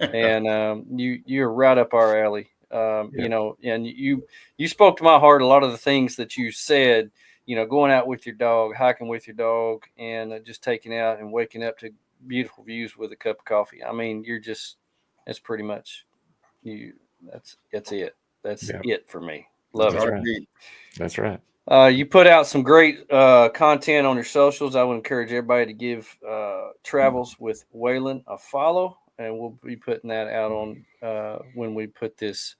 And you're right up our alley. You know, and you spoke to my heart. A lot of the things that you said, you know, going out with your dog, hiking with your dog, and just taking out and waking up to beautiful views with a cup of coffee. I mean, that's pretty much you. That's it. That's it for me. Love it. Right. That's right. You put out some great content on your socials. I would encourage everybody to give Travels with Waylon a follow, and we'll be putting that out on when we put this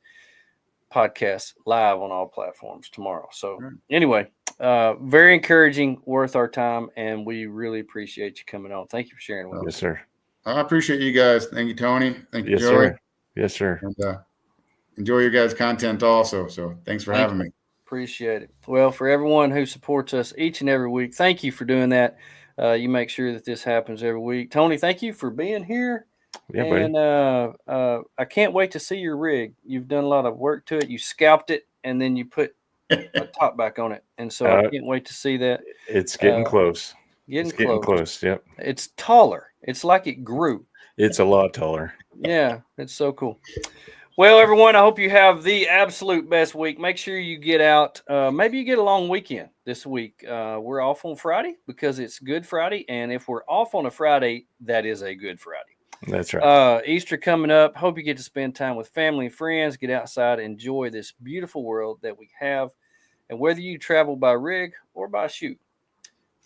podcast live on all platforms tomorrow. So anyway, very encouraging, worth our time, and we really appreciate you coming on. Thank you for sharing with us. Yes, sir. I appreciate you guys. Thank you, Tony. Thank you, Yes, Joey. sir. Yes, sir. And, enjoy your guys' content also. So thanks for having me. Appreciate it. Well, for everyone who supports us each and every week, thank you for doing that. You make sure that this happens every week. Tony, thank you for being here. Yeah, and I can't wait to see your rig. You've done a lot of work to it. You scalped it, and then you put a top back on it. And so I can't wait to see that. It's getting close. Getting close. Yep. It's taller. It's like it grew. It's a lot taller. Yeah, it's so cool. Well, everyone, I hope you have the absolute best week. Make sure you get out. Maybe you get a long weekend this week. We're off on Friday because it's Good Friday. And if we're off on a Friday, that is a Good Friday. That's right. Easter coming up. Hope you get to spend time with family and friends. Get outside, enjoy this beautiful world that we have. And whether you travel by rig or by chute,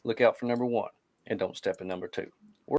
look out for number 1 and don't step in number 2.